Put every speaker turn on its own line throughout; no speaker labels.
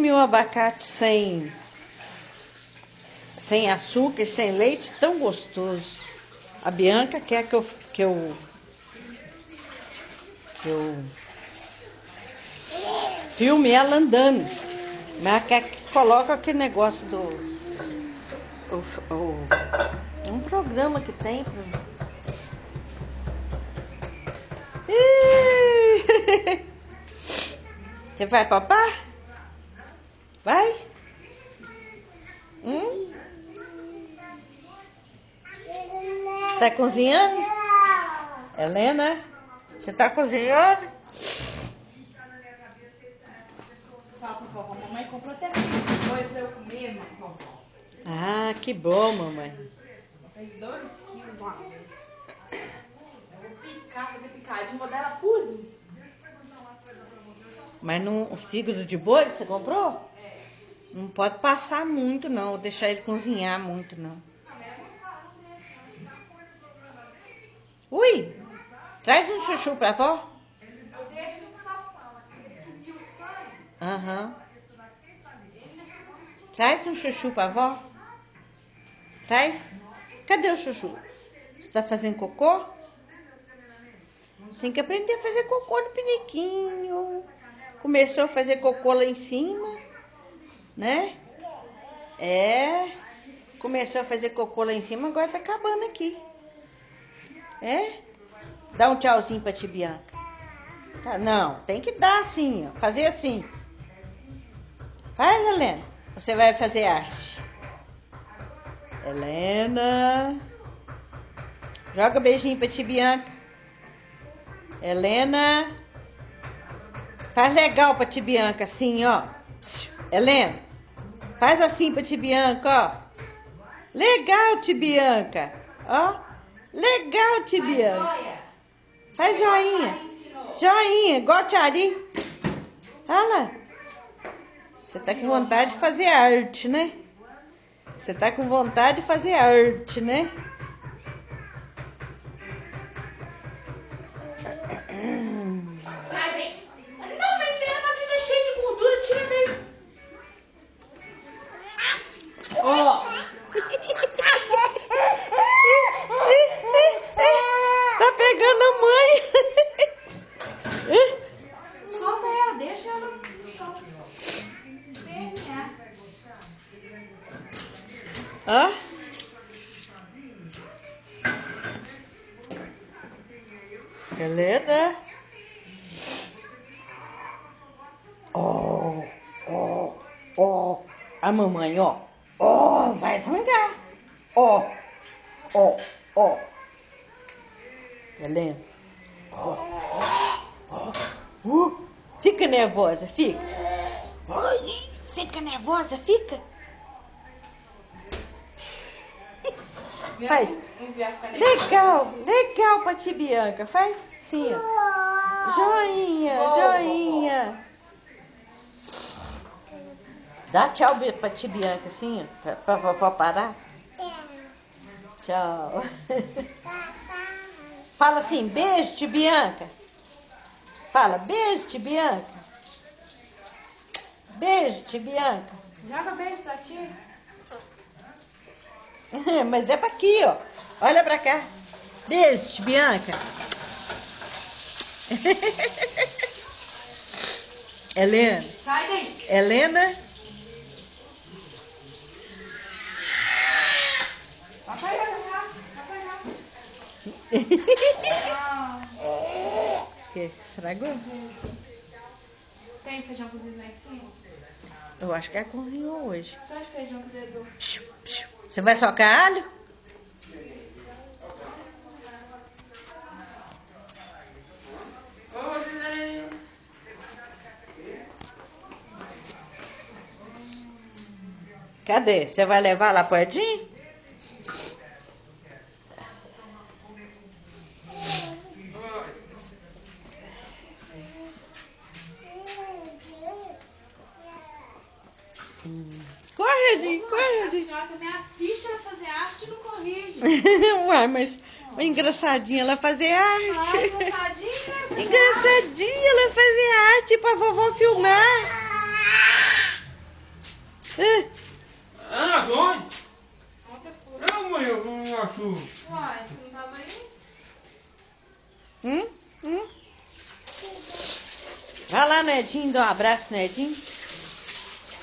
comi um abacate sem açúcar, sem leite, tão gostoso. A Bianca quer que eu filme ela andando, mas quer que coloque aquele negócio um programa que tem. Você vai papar? Vai? Você tá cozinhando? Helena? Você tá cozinhando?
Fala pra vovó, mamãe comprou até foi pra eu comer, vovó.
Ah, que bom, mamãe.
Tem 2 quilos de uma vez. Eu vou picar, fazer picadinho, vou dar ela purinha.
Mas o fígado de boi que você comprou?
É.
Não pode passar muito, não. Deixar ele cozinhar muito, não. Ui! Traz um chuchu pra vó.
Eu deixo só subir o sangue.
Aham. Traz um chuchu pra vó. Traz. Cadê o chuchu? Você tá fazendo cocô? Tem que aprender a fazer cocô no piniquinho. Começou a fazer cocô lá em cima, né? É. Começou a fazer cocô lá em cima, agora tá acabando aqui. É? Dá um tchauzinho pra tia Bianca. Tá, não, tem que dar assim, ó. Fazer assim. Faz, Helena. Você vai fazer arte. Helena. Joga beijinho pra tia Bianca. Helena. Faz legal pra tia Bianca, assim, ó. Helena. Faz assim pra tia Bianca, ó. Legal, tia Bianca. Ó. Legal, tia Bianca. Faz joinha. Joinha, igual a tia Ari. Olha lá. Você tá com vontade de fazer arte, né? Você tá com vontade de fazer arte, né?
Sai bem. Não vem dentro, mas fica cheio de gordura, tira bem. Ó.
Tá pegando a mãe.
Solta ela, deixa ela no chão. Espernear.
Ó. Helena. Ó. A mamãe, ó. Ó, vai zangar. Ó. Helena. Fica nervosa, fica. Fica nervosa, fica. Faz. Legal pra tia Bianca. Faz sim, ó. Joinha. Dá tchau pra tia Bianca, assim, ó. Pra vovó parar. Tchau. Fala assim, beijo, tia Bianca. Fala, beijo, tia Bianca. Beijo, tia Bianca.
Joga beijo pra ti.
Mas é pra aqui, ó. Olha pra cá. Beijo, tia Bianca. Helena.
Sai daí.
Helena.
Papai vai lá.
Que estragou?
Tem feijão cozido lá em cima?
Eu acho que ela cozinhou hoje.
Só de feijão cozido.
Você vai socar alho? Cadê? Você vai levar lá pertinho? Corre, Edinho.
A senhora também assiste ela fazer arte e não corrige.
Uai, mas engraçadinha ela fazer arte.
Engraçadinha, né?
Engraçadinha ela fazer arte pra vovó filmar.
Uai, você não tava aí?
Hum? Vai lá no Edinho, dá um abraço no Edinho.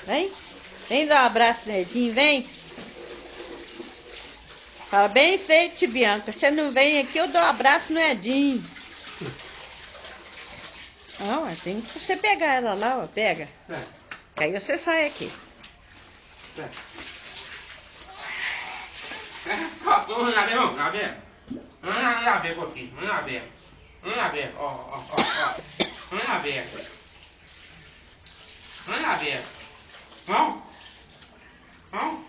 Vem. Vem dar um abraço no Edinho, vem. Fala, bem feito, tia Bianca. Você não vem aqui, eu dou um abraço no Edinho. Não, tem que você pegar ela lá, ó, pega. Que aí você sai aqui.
Vamos lá ver, vamos lá ver. Vamos lá ver um pouquinho, vamos lá ver. Vamos lá ver, ó. Vamos lá ver. Vamos lá ver. Vamos? Vamos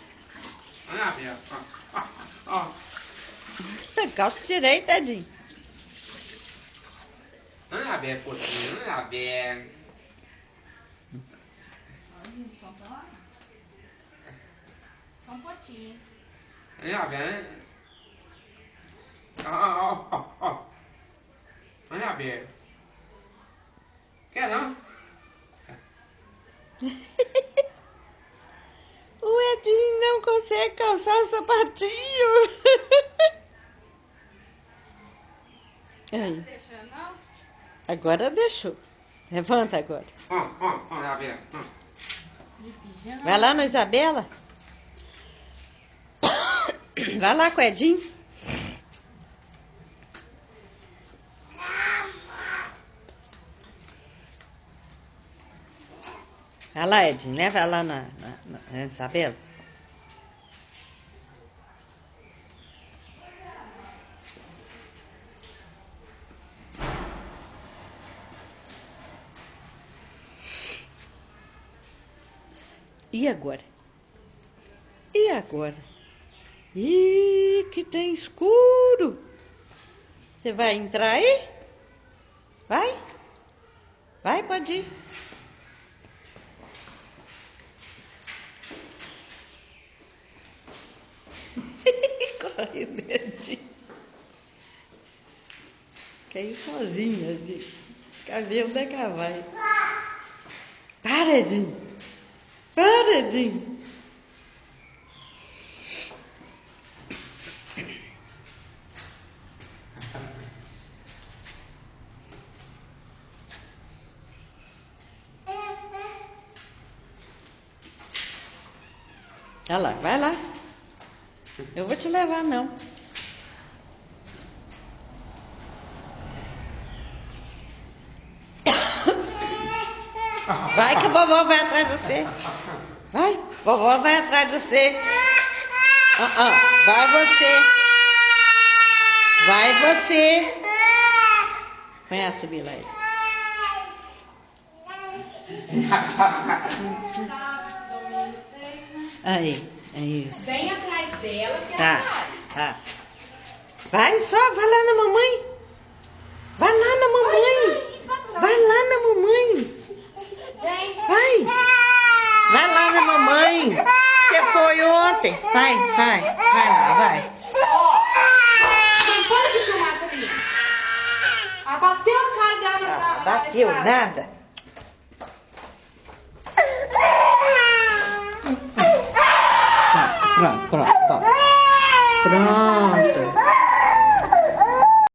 lá ver, ó.
Calça direita, Edinho.
Vamos lá ver, pouquinho, vamos lá ver.
Olha, só pra lá. Só um potinho.
Vamos lá ver. Ó. Vamos lá ver. Quer não?
O Edinho não consegue calçar o sapatinho. Aí,
Deixando, não?
agora deixou. Levanta agora.
Vamos lá ver.
De pijama.
Vai lá na Isabela. Vai lá com o Edinho. Vai lá, Edinho. Leva lá na Isabela. E agora? E agora? Ih, que tem escuro. Você vai entrar aí? Vai? Vai, pode ir. Corre, Edinho. Quer ir sozinha, Edinho. Cabelo da cavalo. Para, Edinho. Para, Edinho. Olha lá, vai lá. Eu vou te levar, não. Vai que a vovó vai atrás de você. Vai, vovó vai atrás de você. Vai você. Vai você. Vai subir lá.
Domingo, sei, né?
Aí, é isso.
Bem atrás dela, que
Tá,
ela
tá. Vai só, vai lá na mamãe. Vai lá na mamãe. Vai lá na mamãe. Vai. Vai lá na mamãe. Você foi ontem. Vai lá, vai.
Não pode filmar essa menina. Abateu a cara dela na
Bateu
estrada.
nada. Pronto.